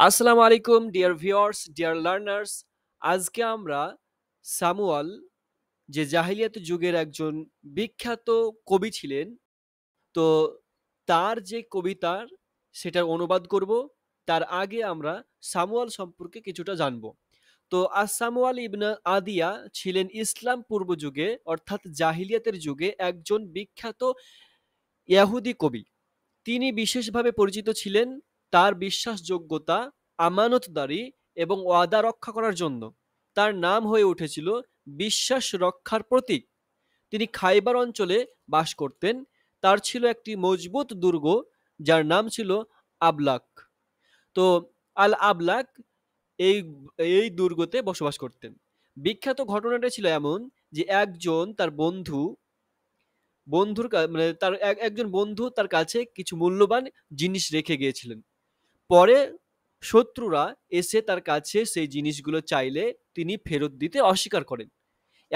আসসালামু আলাইকুম dear viewers, dear learners. আজকে আমরা সামুয়াল, যে জাহিলিয়াত যুগের একজন বিখ্যাত কবি ছিলেন, তো তার যে কবিতার সেটার অনুবাদ করব। তার আগে আমরা সামুয়াল সম্পর্কে কিছুটা জানব। তো সামুয়াল ইবনে আদিয়া ছিলেন ইসলাম পূর্ব যুগে অর্থাৎ জাহিলিয়াতের যুগে একজন বিখ্যাত ইয়াহুদি কবি। তিনি বিশেষভাবে পরিচিত ছিলেন তার বিশ্বাসযোগ্যতা, আমানতদারি এবং ওয়াদা রক্ষা করার জন্য। তার নাম হয়ে উঠেছিল বিশ্বাস রক্ষার প্রতীক। তিনি খাইবার অঞ্চলে বাস করতেন। তার ছিল একটি মজবুত দুর্গ যার নাম ছিল আবলাক। তো আল আবলাক এই এই দুর্গতে বসবাস করতেন। বিখ্যাত ঘটনাটা ছিল এমন যে একজন তার মানে তার একজন বন্ধু তার কাছে কিছু মূল্যবান জিনিস রেখে গিয়েছিলেন। পরে শত্রুরা এসে তার কাছে সেই জিনিসগুলো চাইলে তিনি ফেরত দিতে অস্বীকার করেন।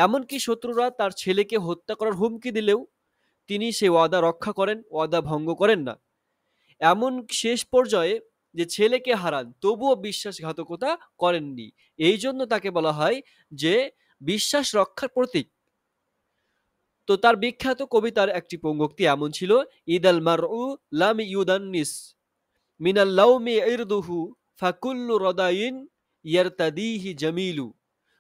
এমনকি শত্রুরা তার ছেলেকে হত্যা করার হুমকি দিলেও তিনি সেই ওয়াদা রক্ষা করেন, ওয়াদা ভঙ্গ করেন না। এমন শেষ পর্যায়ে যে ছেলেকে হারান তবুও বিশ্বাসঘাতকতা করেননি। এই জন্য তাকে বলা হয় যে বিশ্বাস রক্ষার প্রতীক। তো তার বিখ্যাত কবিতার একটি পঙ্ক্তি এমন ছিল, ইদাল মারউ লাম ইউদান্নিস মিনাল লাউমি ইরদুহু ফাকুল্লু রদাইন ইয়ারতাদিহি জামিলু।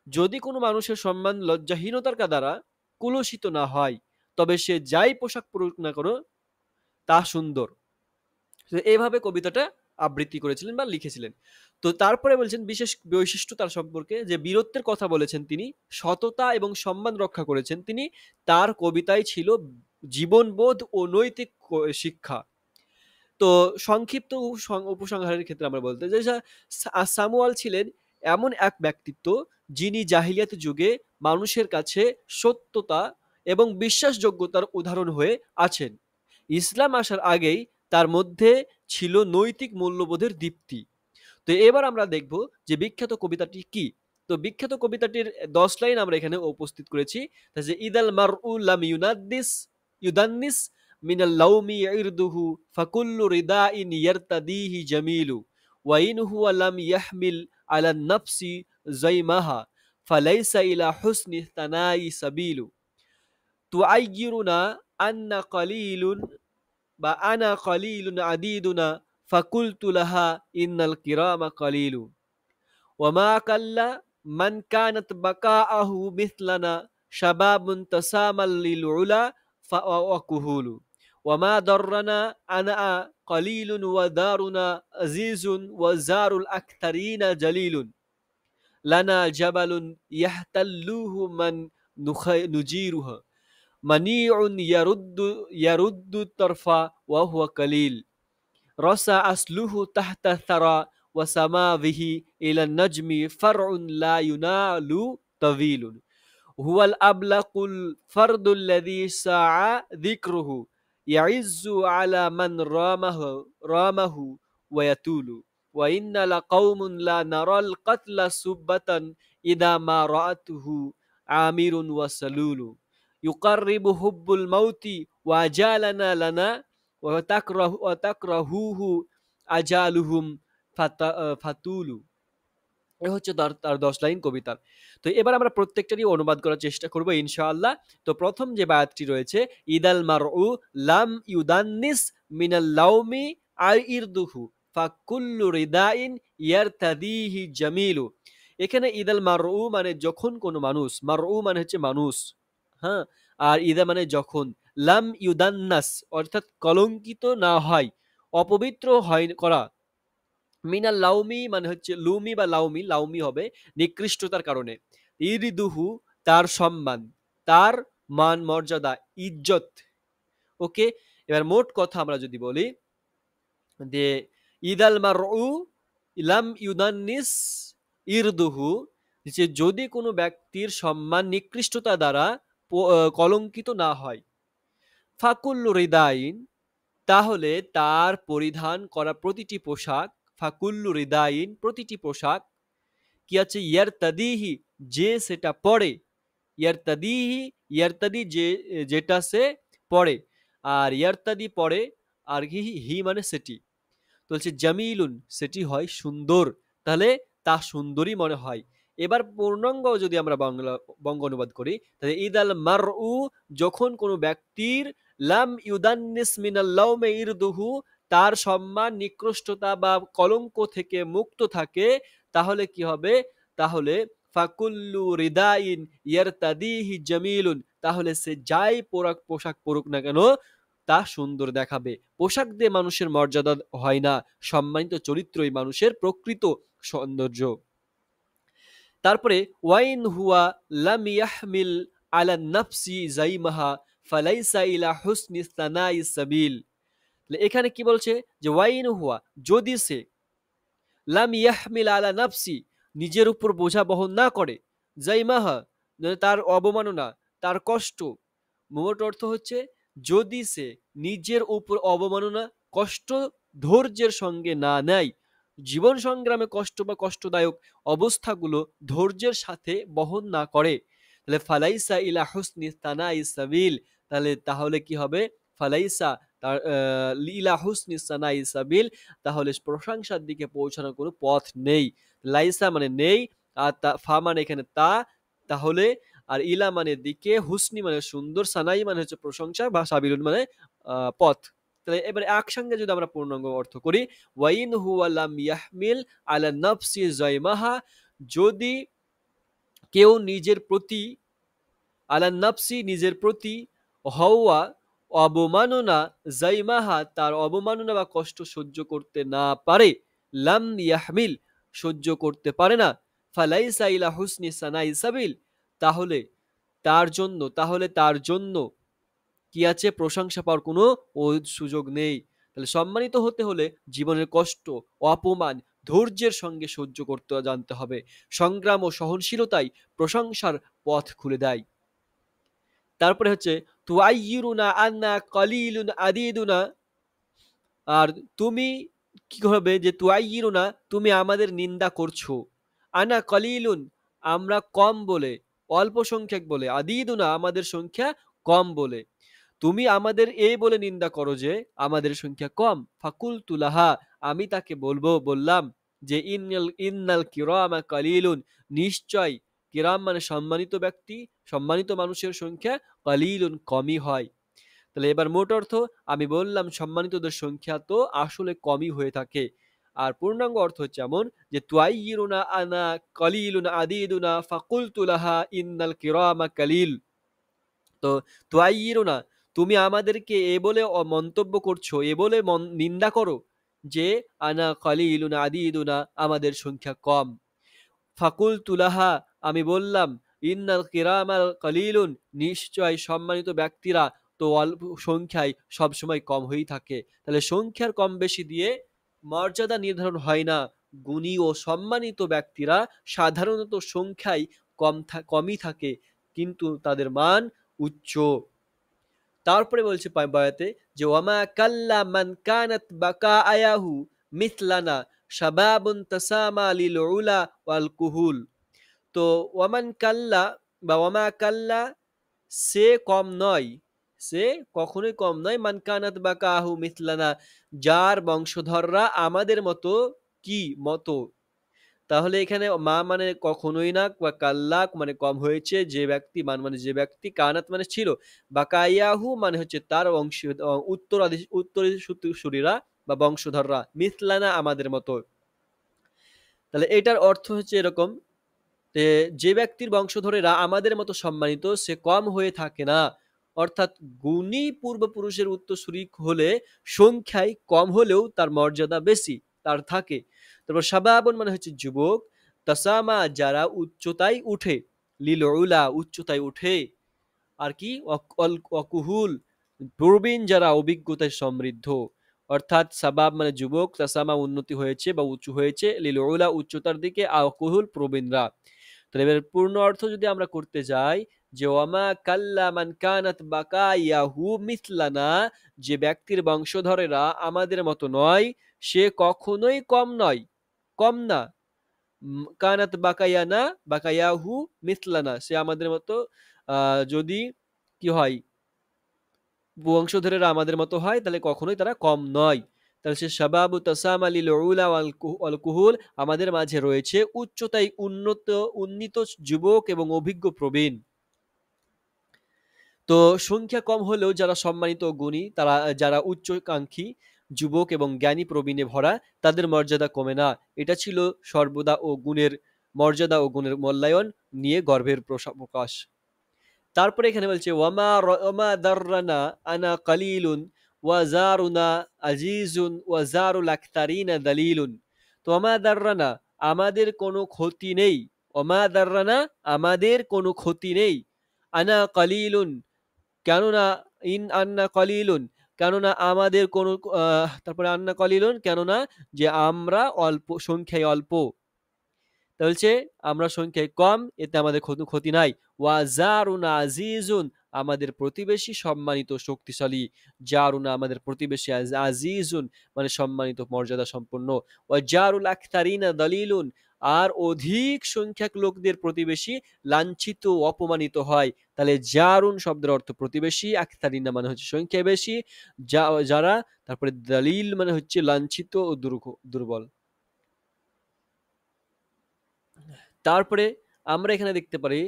যদি কোনো মানুষের সম্মান লজ্জাহীনতার দ্বারা কুলসিত না হয়, তবে সে যাই পোশাক পরুক না করো তা সুন্দর। তো এইভাবে কবিতাটা আবৃত্তি করেছিলেন বা লিখেছিলেন। তো তারপরে বলছেন বিশেষ বৈশিষ্ট্য তার সম্পর্কে, যে বীরত্বের কথা বলেছেন তিনি, সততা এবং সম্মান রক্ষা করেছেন তিনি। তার কবিতায় ছিল জীবনবোধ ও নৈতিক শিক্ষা। তো সংক্ষিপ্ত উপসংহারের ক্ষেত্রে আমরা বলতে যে সামুয়াল ছিলেন এমন এক ব্যক্তিত্ব যিনি জাহিলিয়াত যুগে মানুষের কাছে সত্যতা এবং বিশ্বাসযোগ্যতার উদাহরণ হয়ে আছেন। ইসলাম আসার আগেই তার মধ্যে ছিল নৈতিক মূল্যবোধের দীপ্তি। তো এবার আমরা দেখব যে বিখ্যাত কবিতাটি কি। তো বিখ্যাত কবিতাটির 10 লাইন আমরা এখানে উপস্থিত করেছি। যে ইদাল মারউ লাম ইউদান্নিস মিনাল লাউমি ইরদুহু ফাকুল্লু রিদাইন ইয়ারতাদিহি জামিলু ওয়া ইন হুয়া লাম ইয়াহমিল আলা নাফসি জাইমাহা ফালাইসা ইলা হুসনি তানাই সাবিলু তুআইয়িরুনা আন্না কালিলুন বা আনা কালিলুন আদিদুনা ফাকুলতু লাহা ইন্নাল কিরামা কালিলু ওয়ামা কাল্লা মান কানাত বাকাআহু মিথলানা শাবাবুন তাসামাল লিল উলা ফাওয়াকুহুলু ওয়ামা দাররানা আনা কালিলুন ওয়া দারুনা আজিজুন ওয়া জারুল আকতারিনা জালিলুন লানা জাবালুন ইয়াহতাল্লুহু মান নুজিরুহা মানিউন ইয়ারুদ্দু তরফা ওয়া হুয়া কালিল রসা আসলুহু তাহতা সারা ওয়া সামাবিহি ইলা নাজমি ফারউন লা ইউনালু তাবিলুন হুয়াল আবলাকুল ফারদুল্লাযী সাআ যিকরুহু ইয়াইজ্জু আলা মান রামাহু ওয়া ইয়াতুলু ওয়া ইন্না লাকাউমুন লা নারাল কাতলা সুব্বাতান ইদা মা রাআতুহু আমিরুন ওয়া সালুলু ইউকাররিবু হুব্বুল মাউতি ওয়া জালানা লানা ওয়া তাকরাহুহু আজালুহুম ফাতুলু। এ হচ্ছে তার তার 10 লাইন কবিতার। তো এবার আমরা প্রত্যেকটারই অনুবাদ করার চেষ্টা করব ইনশাআল্লাহ। তো প্রথম যে বায়াতটি রয়েছে, ইদাল মারউ লাম ইউদান্নিস মিনাল লাউমি ইরদুহু ফাকুল্লু রিদাইন ইয়ারতাদিহি জামিলু। এখানে ইদাল মারউ মানে যখন কোনো মানুষ, মারউ মানে হচ্ছে মানুষ, হ্যাঁ, আর ইদা মানে যখন, লাম ইউদান্নাস অর্থাৎ কলঙ্কিত না হয়, অপবিত্র হয় করা, মিনাল লাউমি মানে হচ্ছে লুমি বা লাউমি, লাউমি হবে নিকৃষ্টতার কারণে, ইরিদুহু তার সম্মান, তার মান মর্যাদা, ইজ্জত। ওকে, এবার মোট কথা আমরা যদি বলি যে ইদাল মারউ ইলাম ইউদান্নিস ইরদুহু, যে যদি কোনো ব্যক্তির সম্মান নিকৃষ্টতা দ্বারা কলঙ্কিত না হয়, ফাকুল্লু রিদাইন তাহলে তার পরিধান করা প্রতিটি পোশাক, ফাকুল্লু রিদাইন প্রতিটি পোশাক কি আছে, ইয়ারতাদিহি যে সেটা পড়ে, ইয়ারতাদিহি ইয়ারতাদি যে যেটা সে পড়ে, আর ইয়ারতাদি পড়ে, আর কি হি মানে সেটি। তো বলছে জামিলুন, সেটি হয় সুন্দর, তাহলে তা সুন্দরই মনে হয়। এবার পূর্ণাঙ্গ যদি আমরা বঙ্গ অনুবাদ করি, তাহলে ইদাল মারউ, যখন কোনো ব্যক্তির লাম ইউদান্নিস মিনাল লাউমে ইরদুহু, তার সম্মান নিকৃষ্টতা বা কলঙ্ক থেকে মুক্ত থাকে, তাহলে কি হবে, তাহলে ফাকুল্লু রিদাইন ইয়ারতাদিহি জামিলুন, তাহলে সে যাই পোশাক পরুক না কেন তা সুন্দর দেখাবে। পোশাক দিয়ে মানুষের মর্যাদা হয় না, সম্মানিত চরিত্রই মানুষের প্রকৃত সৌন্দর্য। তারপরে ওয়াইন হুয়া লাম ইয়াহমিল আলা নাফসি জাইমাহা ফালাইসা ইলা হুসনি সানাই সাবিল। এখানে কি বলছে যে ওয়াইন হুয়া, যদি সে লাম ইয়াহমিল আলা নাফসি, নিজের উপর বোঝা বহন না করে, জাইমাহা, তার অবমাননা, তার কষ্ট, মোট অর্থ হচ্ছে যদি সে নিজের উপর অবমাননা, কষ্ট ধৈর্যের সঙ্গে না নেয়, জীবন সংগ্রামে কষ্ট বা কষ্টদায়ক অবস্থাগুলো ধৈর্যের সাথে বহন না করে, তাহলে ফালাইসা ইলা হুসনি সানাই সাবিল, তাহলে কি হবে, ফালাইসা তার ইলা হুসনি সানাই সাবিল, তাহলে প্রশংসার দিকে পৌঁছানোর কোনো পথ নেই। লাইসা মানে নেই, আর ফা মানে এখানে তা, তাহলে আর ইলা মানে দিকে, হুসনি মানে সুন্দর, সানাই মানে হচ্ছে প্রশংসা, বা সাবিলুন মানে পথ। তাহলে এবারে একসঙ্গে যদি আমরা পূর্ণাঙ্গ অর্থ করি, ওয়াইন হুয়া লাম ইয়াহমিল আলা নাফসি জাইমাহা, যদি কেউ নিজের প্রতি, আলা নাফসি নিজের প্রতি, হওয়া অবমাননা, জাইমাহা তার অবমাননা বা কষ্ট সহ্য করতে না পারে, লাম ইয়াহমিল সহ্য করতে পারে না, ফালাইসা ইলা হুসনি সানাই সাবিল, তাহলে তার জন্য কি আছে, প্রশংসা পাওয়ার কোনো সুযোগ নেই। তাহলে সম্মানিত হতে হলে জীবনের কষ্ট, অপমান ধৈর্যের সঙ্গে সহ্য করতে জানতে হবে। সংগ্রাম ও সহনশীলতাই প্রশংসার পথ খুলে দেয়। তারপরে হচ্ছে তুআইয়িরুনা আন্না কলিলুন আদিদুনা, আর তুমি কি হবে যে তুআইয়িরুনা, তুমি আমাদের নিন্দা করছো, আনা কলিলুন আমরা কম বলে, অল্প সংখ্যক বলে, আদিদুনা আমাদের সংখ্যা কম বলে, তুমি আমাদের এই বলে নিন্দা করো যে আমাদের সংখ্যা কম। ফাকুলতু লাহা, আমি তাকে বললাম যে ইন্নাল কিরামা কালিলুন, নিশ্চয় কিরাম মানে সম্মানিত ব্যক্তি, সম্মানিত মানুষের সংখ্যা কালিলুন কমই হয়। তাহলে এবার মোট অর্থ, আমি বললাম সম্মানিতদের সংখ্যা তো আসলে কমই হয়ে থাকে। আর পূর্ণাঙ্গ অর্থ হচ্ছে এমন যে তুআইয়িরুনা আনা কালিলুন আদিদুনা ফাকুলতু লাহা ইন্নাল কিরামা কালিল। তো তুআইয়িরুনা, তুমি আমাদেরকে এ বলে মন্তব্য করছো, এ বলে নিন্দা করো যে আনা কালিলুন আদিদুনা আমাদের সংখ্যা কম। ফাকুলতু লাহা, আমি বললাম, ইন্নাল কিরামাল কালিলুন, নিশ্চয় সম্মানিত ব্যক্তিরা তো অল্প সংখ্যায় সবসময় কম হয়েই থাকে। তাহলে সংখ্যার কম বেশি দিয়ে মর্যাদা নির্ধারণ হয় না। গুণী ও সম্মানিত ব্যক্তিরা সাধারণত সংখ্যায় কমই থাকে, কিন্তু তাদের মান উচ্চ। তারপরে বলছে বয়াতে যে ওয়ামা কাল্লা মান কানাত বাকা আয়াহু মিথলানা শাবাবুন তাসামা লিল উলা ওয়াল কুহুল। তো ওয়ামান কাল্লা বা ওয়ামা কাল্লা, সে কম নয়, সে কখনোই কম নয়, মান কানাত বাকা আহু মিথলানা, যার বংশধররা আমাদের মতো, কি মতো, তাহলে এখানে মা মানে কখনোই না, বা কাল্লা মানে কম হয়েছে, যে ব্যক্তি মানে যে ব্যক্তি, কানাত মানে ছিল, বাকায়াহু মানে হচ্ছে তার বংশ, উত্তরসূরিরা বা বংশধররা, মিথলানা আমাদের মতো। তাহলে এটার অর্থ হচ্ছে এরকম, যে ব্যক্তির বংশধরেরা আমাদের মতো সম্মানিত, সে কম হয়ে থাকে না। অর্থাৎ গুণী পূর্বপুরুষের উত্তরসূরি হলে সংখ্যায় কম হলেও তার মর্যাদা বেশি তার থাকে। তারপর শাবাবুন মানে হচ্ছে যুবক, তাসামা যারা উচ্চতায় উঠে, লিল উলা উচ্চতায় উঠে, আর কি অকুহুল প্রবীণ যারা অভিজ্ঞতায় সমৃদ্ধ। অর্থাৎ সাবাব মানে যুবক, তাসামা উন্নতি হয়েছে বা উঁচু হয়েছে, লিল উলা উচ্চতার দিকে, আকুহুল প্রবীণরা। তো এবার পূর্ণ অর্থ যদি আমরা করতে যাই, যে ওয়ামা কাল্লা মান কানাত বাকায়াহু মিথলানা, যে ব্যক্তির বংশধরেরা আমাদের মতো নয়, সে কখনোই কম নয়, কম না। কানাত বাকায়ানা বাকায়াহু মিথলানা, সে আমাদের মতো, যদি কি হয়, বংশধরেরা আমাদের মতো হয়, তাহলে কখনোই তারা কম নয়। তাহলে সে শাবাবু তাসামা লিল উলা ওয়াল কুহুল, আমাদের মাঝে রয়েছে উচ্চতায় উন্নীত যুবক এবং অভিজ্ঞ প্রবীণ। তো সংখ্যা কম হলেও যারা সম্মানিত ও গুণী, তারা যারা উচ্চাকাঙ্ক্ষী যুবক এবং জ্ঞানী প্রবীণে ভরা, তাদের মর্যাদা কমে না। এটা ছিল সর্বদা ও গুণের মর্যাদা ও গুণের মূল্যায়ন নিয়ে গর্বের প্রকাশ। তারপরে এখানে বলছে ওয়ামা দাররানা আনা কালিলুন ওয়াজারুনা আজিজুন ওয়াজারুল আখতারিনা দালিলুন। তো ওয়ামা দাররানা, আমাদের কোনো ক্ষতি নেই, ওয়ামা দাররানা, আমাদের কোনো ক্ষতি নেই, আনা কালিলুন, কেননা আন্না কলিলুন, কেননা আমাদের কোনো তারপরে আন্না কলিলুন, কেননা যে আমরা অল্প সংখ্যায় অল্প। তা বলছে আমরা সংখ্যায় কম, এতে আমাদের কোনো ক্ষতি নাই। ওয়াজারুনা আজিজুন, আমাদের প্রতিবেশী সম্মানিত শক্তিশালী। জারুনা, আমাদের প্রতিবেশী, আজিজুন মানে সম্মানিত মর্যাদা সম্পন্ন। ওয়াজারুল আখতারিনা দলিলুন, আর অধিক সংখ্যক লোকদের প্রতিবেশী লাঞ্ছিত অপমানিত হয়। তাহলে জারুন শব্দের অর্থ প্রতিবেশী, আখতারিনা মানে হচ্ছে সংখ্যায় বেশি, যারা, তারপরে দলিল মানে হচ্ছে লাঞ্ছিত ও দুর্বল। তারপরে আমরা এখানে দেখতে পারি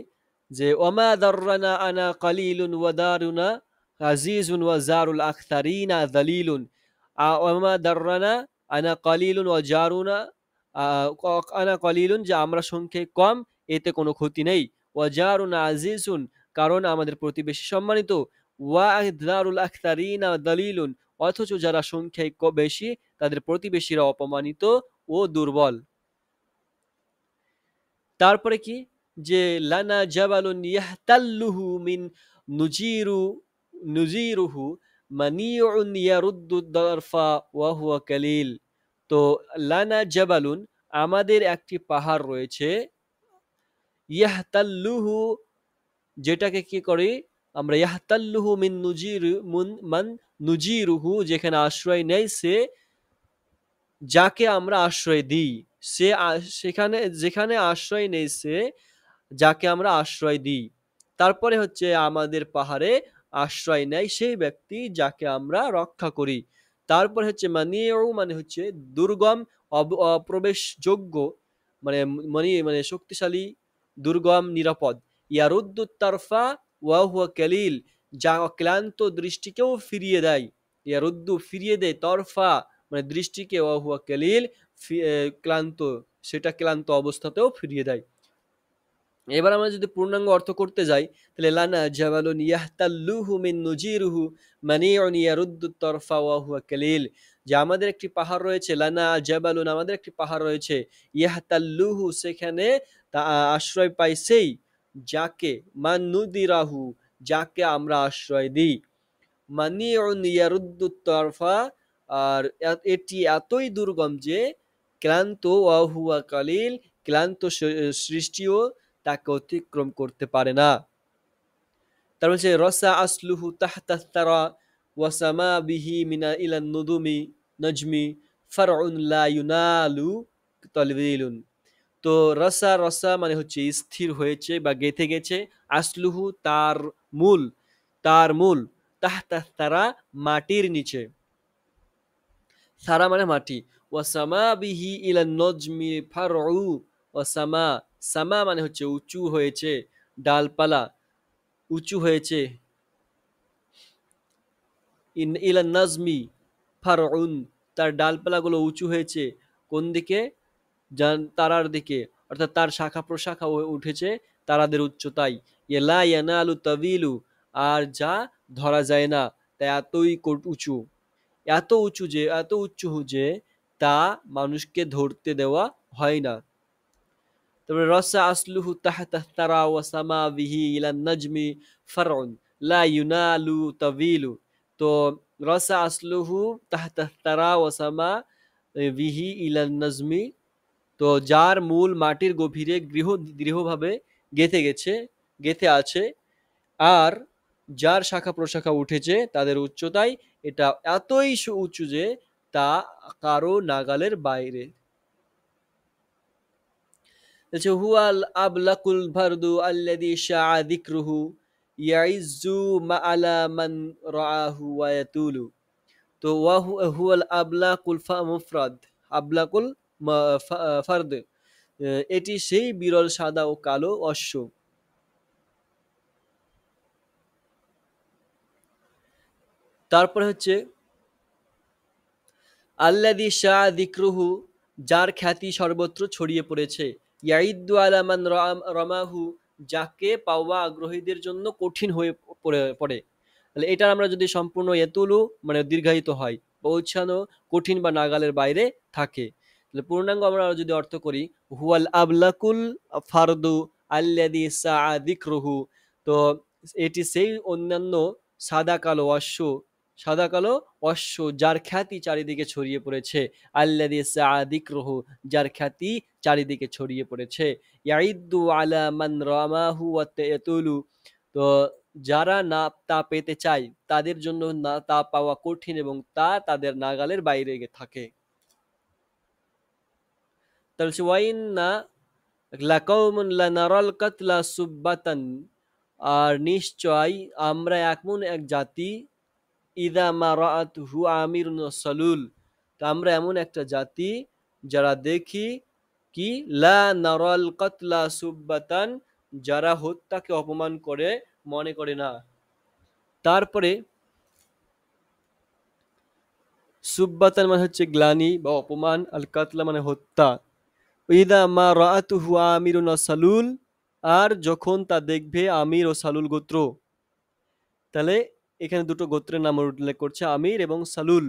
যে ওমা দাররানা আনা কালিলুন ওয়া দারুনা আজিজুন ওয়া জারুল আখতারিনা দালিলুন। ওমা দাররানা আনা কালিলুন ওয়া জারুনা আনা কালিলুন, যে আমরা সংখ্যায় কম, এতে কোনো ক্ষতি নেই। ওয়া জারুনা আজিজুন, কারণ আমাদের প্রতিবেশী সম্মানিত। ওয়া দারুল আখতারিনা দালিলুন, অথচ যারা সংখ্যায় বেশি, তাদের প্রতিবেশীরা অপমানিত ও দুর্বল। তারপরে কি, যে লানা জাবালুন ইয়াহতাল্লুহু মিন নুজিরু নুজিরুহু মানিউন ইয়ারুদ্দু দারফা ওয়া হুয়া কালিল। তো লানা জাবালুন, আমাদের একটি পাহাড় রয়েছে, ইয়াহতাল্লুহু, যেটাকে কি করে আমরা ইয়াহতাল্লুহু মিন মান নুজিরুহু, যেখানে আশ্রয় নেয় সে, যাকে আমরা আশ্রয় দিই, সে সেখানে যেখানে আশ্রয় নেই সে, যাকে আমরা আশ্রয় দিই। তারপরে হচ্ছে আমাদের পাহাড়ে আশ্রয় নেয় সেই ব্যক্তি যাকে আমরা রক্ষা করি। তারপরে হচ্ছে মানিউ মানে হচ্ছে দুর্গম, অপ্রবেশযোগ্য, মানে মানে শক্তিশালী, দুর্গম, নিরাপদ। ইয়ারুদ্দুত তারফা ওয়া হুয়া কালিল, যা ক্লান্ত দৃষ্টিকেও ফিরিয়ে দেয়। ইয়ারুদ্দু ফিরিয়ে দেয়, তরফা মানে দৃষ্টিকে, ওয়া হুয়া কালিল ক্লান্ত, সেটা ক্লান্ত অবস্থাতেও ফিরিয়ে দেয়। এবার আমরা যদি পূর্ণাঙ্গ অর্থ করতে যাই, তাহলে লানা জাবালুন ইয়াহতাল্লুহু মিন নুজিরুহু মানিউন ইয়ারুদ্দু তরফা ওয়া হুয়া কালিল, যে আমাদের একটি পাহাড় রয়েছে, লানা জাবালুন আমাদের একটি পাহাড় রয়েছে, ইয়াহতাল্লুহু সেখানে তা আশ্রয় পাই সেই, যাকে মান নুদিরাহু, যাকে আমরা আশ্রয় দিই, মানিউন ইয়ারুদ্দু তরফা, আর এটি এতই দুর্গম যে ক্লান্ত, ওয়া হুয়া কালিল ক্লান্ত সৃষ্টিও তাকে অতিক্রম করতে পারে না। তার হচ্ছে রসা আসলুহু তাহতা তারা ওয়াসামা বিহি মিনা ইলান নুদুমি নজমি ফারউন লা ইউনালু তালবিলুন। তো রসা, রসা মানে হচ্ছে স্থির হয়েছে বা গেঁথে গেছে, আসলুহু তার মূল, তার মূল, তাহতা তারা মাটির নিচে, সারা মানে মাটি, ওয়াসামা বিহি ইলান নজমি ফারউ, ওয়াসামা, সামা মানে হচ্ছে উঁচু হয়েছে, ডালপালা উঁচু হয়েছে, ইলান নাজমি ফারউন, তার ডালপালাগুলো উঁচু হয়েছে কোন দিকে, তারার দিকে, অর্থাৎ তার শাখা প্রশাখা উঠেছে তারাদের উচ্চতায়। ইলা ইয়ানালু তাবিলু, আর যা ধরা যায় না, তা এতই উঁচু, এত উঁচু যে, এত উঁচু যে তা মানুষকে ধরতে দেওয়া হয় না। তারপরে রসা আসলুহু তাহতা তারা ওয়াসামা বিহি ইলান নাজমি ফারউন লা ইউনালু তাবিলু। তো রসা আসলুহু তাহতা তারা ওয়াসামা বিহি ইলান নাজমি, তো যার মূল মাটির গভীরে দৃঢ়ভাবে গেঁথে গেছে, গেঁথে আছে, আর যার শাখা প্রশাখা উঠেছে তাদের উচ্চতায়, এটা এতই উঁচু যে তা কারো নাগালের বাইরে। হুয়াল আবলাকুল ভারদু আল্লাযী শাআ যিকরুহু ইয়াইজ্জু মাআলা মান রাআহু ওয়া ইয়াতুলু। তো হুয়াল আবলাকুল মুফরাদ, আবলাকুল ফার্দ, এটি সেই বিরল সাদা ও কালো অশ্ব। তারপরে হচ্ছে আল্লাযী শাআ যিকরুহু, যার খ্যাতি সর্বত্র ছড়িয়ে পড়েছে। ইয়াইদ্দু আলা মান রামাহু, যাকে পাওয়া আগ্রহীদের জন্য কঠিন হয়ে পড়ে। তাহলে এটা আমরা যদি সম্পূর্ণ এতুলু মানে দীর্ঘায়িত হয়, পৌঁছানো কঠিন বা নাগালের বাইরে থাকে। তাহলে পূর্ণাঙ্গ আমরা যদি অর্থ করি, হুয়াল আবলাকুল ফারদু আল্লাযী শাআ যিকরুহু, তো এটি সেই অন্যান্য সাদা কালো অশ্ব, সাদা কালো অশ্ব যার খ্যাতি চারিদিকে ছড়িয়ে পড়েছে। আল্লাযী সাআ যিকরুহু, যার খ্যাতি চারিদিকে ছড়িয়ে পড়েছে। ইয়াইদ্দু আলা মান রামাহু ওয়া ইয়াতুলু, তো যারা না তা পেতে চায় তাদের জন্য না তা পাওয়া কঠিন এবং তা তাদের নাগালের বাইরে থাকে। তাহলে ওয়াইন্না লাকাউমুন লানারাল কাতলা সুব্বাতান, আর নিশ্চয় আমরা এমন এক জাতি, ইদা মা রাআতহু আমিরুন সালুল, তো আমরা এমন একটা জাতি যারা দেখি কি, লা নারাল কাতলা সুব্বাতান, যারা হত্যাকে অপমান করে মনে করে না। তারপরে সুব্বাতান মানে হচ্ছে গ্লানি বা অপমান, আল কাতলা মানে হত্যা। ইদা মা রাআতুহু আমিরুন সালুল, আর যখন তা দেখবে আমির ও সালুল গোত্র। তাহলে এখানে দুটো গোত্রের নাম উল্লেখ করছে, আমির এবং সালুল।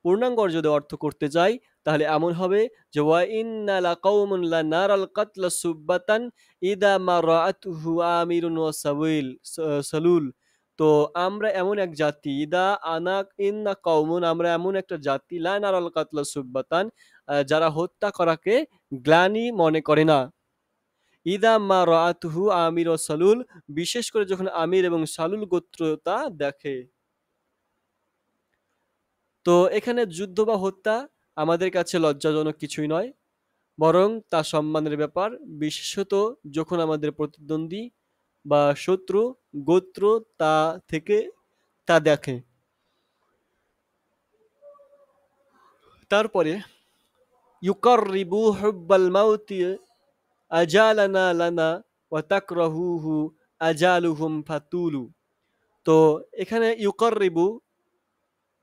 পূর্ণাঙ্গ যদি অর্থ করতে যাই তাহলে এমন হবে যে ওয়া ইন্না লাকাউমুন লানারাল কাতলা সুব্বাতান ইদা মা রাআতুহু আমিরুন ওয়া সালুল, তো আমরা এমন এক জাতি, ইদা আনা ইন্না কওমুন, আমরা এমন একটা জাতি, লানারাল কাতলা সুব্বাতান, যারা হত্যা করাকে গ্লানি মনে করে না। ইদা মা রাআতুহু আমির ও সালুল, বিশেষ করে যখন আমির এবং সালুল গোত্র তা দেখে। তো এখানে যুদ্ধ বা হত্যা আমাদের কাছে লজ্জাজনক কিছুই নয়, বরং তা সম্মানের ব্যাপার, বিশেষত যখন আমাদের প্রতিদ্বন্দ্বী বা শত্রু গোত্র তা থেকে তা দেখে। তারপরে ইউকাররিবু হুব্বাল মাউতি আজালানা লানা ওয়া তাকরাহুহু আজালুহুম ফাতুলু, তো এখানে ইউকাররিবু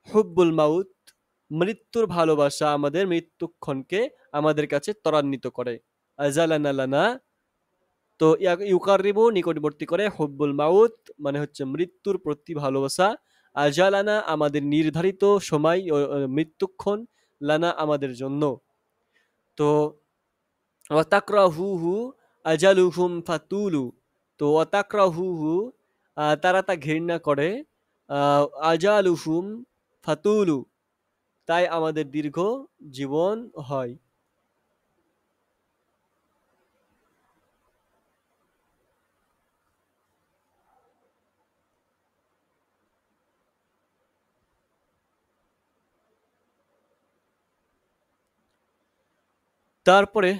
হুব্বুল মাউত, মৃত্যুর ভালোবাসা আমাদের মৃত্যুক্ষণকে আমাদের কাছে ত্বরান্বিত করে। আজালানা লানা, তো ইউকারিবু নিকটবর্তী করে, হুব্বুল মাউত মানে হচ্ছে মৃত্যুর প্রতি ভালোবাসা, আজালানা আমাদের নির্ধারিত সময় মৃত্যুক্ষণ, লানা আমাদের জন্য। তো ওয়াতাকরাহুহু আজালুহুম ফাতুলু, তো ওয়াতাকরাহুহু তারা তা ঘৃণা করে, আজালুহুম ফাতুলু তাই আমাদের দীর্ঘ জীবন হয়। তারপরে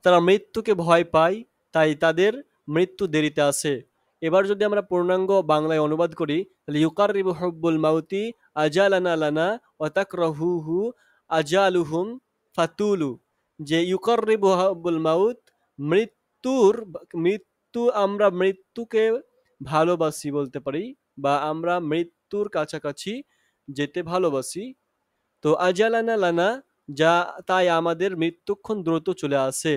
তারা মৃত্যুকে ভয় পায়, তাই তাদের মৃত্যু দেরিতে আসে। এবার যদি আমরা পূর্ণাঙ্গ বাংলায় অনুবাদ করি তাহলে ইউকাররিবু হুব্বুল মাউতি আজালানা লানা ওয়া তাকরাহুহু আজালুহুম ফাতুলু, যে ইউকাররিবু হুব্বুল মাউত, মৃত্যুর মৃত্যু আমরা মৃত্যুকে ভালোবাসি বলতে পারি, বা আমরা মৃত্যুর কাছাকাছি যেতে ভালোবাসি। তো আজালানা লানা, যা তাই আমাদের মৃত্যুক্ষণ দ্রুত চলে আসে।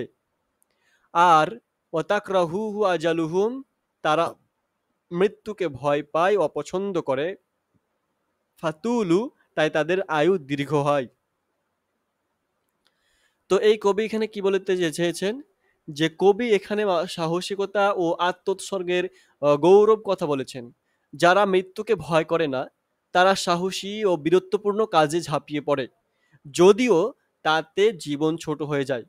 আর ওয়াতাকরাহুহু আজালুহুম, তারা মৃত্যুকে ভয় পায়, অপছন্দ করে, ফাতুলু তাই তাদের আয়ু দীর্ঘ হয়। তো এই কবি এখানে কি বলতে চেয়েছেন, যে কবি এখানে সাহসিকতা ও আত্মোৎসর্গের গৌরব কথা বলেছেন। যারা মৃত্যুকে ভয় করে না তারা সাহসী ও বীরত্বপূর্ণ কাজে ঝাঁপিয়ে পড়ে, যদিও তাতে জীবন ছোট হয়ে যায়।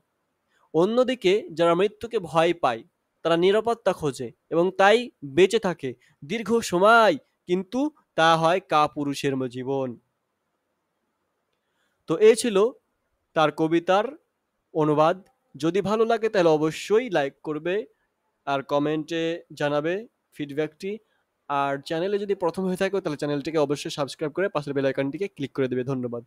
অন্যদিকে যারা মৃত্যুকে ভয় পায় তারা নিরাপত্তা খোঁজে এবং তাই বেঁচে থাকে দীর্ঘ সময়, কিন্তু তা হয় কাপুরুষের জীবন। তো এই ছিল তার কবিতার অনুবাদ। যদি ভালো লাগে তাহলে অবশ্যই লাইক করবে আর কমেন্টে জানাবে ফিডব্যাকটি। আর চ্যানেলে যদি প্রথম হয়ে থাকো তাহলে চ্যানেলটিকে অবশ্যই সাবস্ক্রাইব করে পাশের বেল আইকনটিকে ক্লিক করে দেবে। ধন্যবাদ।